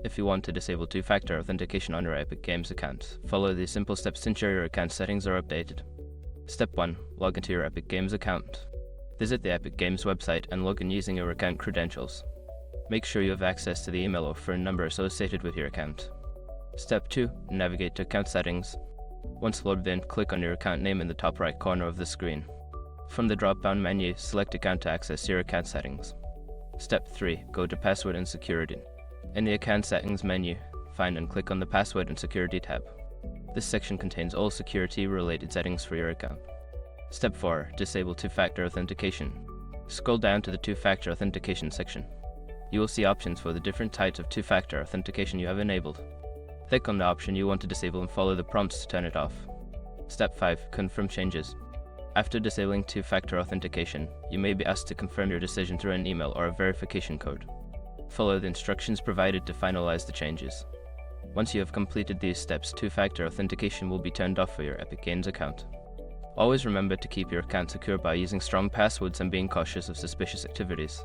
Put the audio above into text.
If you want to disable two-factor authentication on your Epic Games account, follow these simple steps to ensure your account settings are updated. Step 1. Log into your Epic Games account. Visit the Epic Games website and log in using your account credentials. Make sure you have access to the email or phone number associated with your account. Step 2. Navigate to Account Settings. Once logged in, click on your account name in the top right corner of the screen. From the drop-down menu, select Account to access your account settings. Step 3. Go to Password and Security. In the Account Settings menu, find and click on the Password and Security tab. This section contains all security-related settings for your account. Step 4. Disable two-factor authentication. Scroll down to the two-factor authentication section. You will see options for the different types of two-factor authentication you have enabled. Click on the option you want to disable and follow the prompts to turn it off. Step 5. Confirm changes. After disabling two-factor authentication, you may be asked to confirm your decision through an email or a verification code. Follow the instructions provided to finalize the changes. Once you have completed these steps, two-factor authentication will be turned off for your Epic Games account. Always remember to keep your account secure by using strong passwords and being cautious of suspicious activities.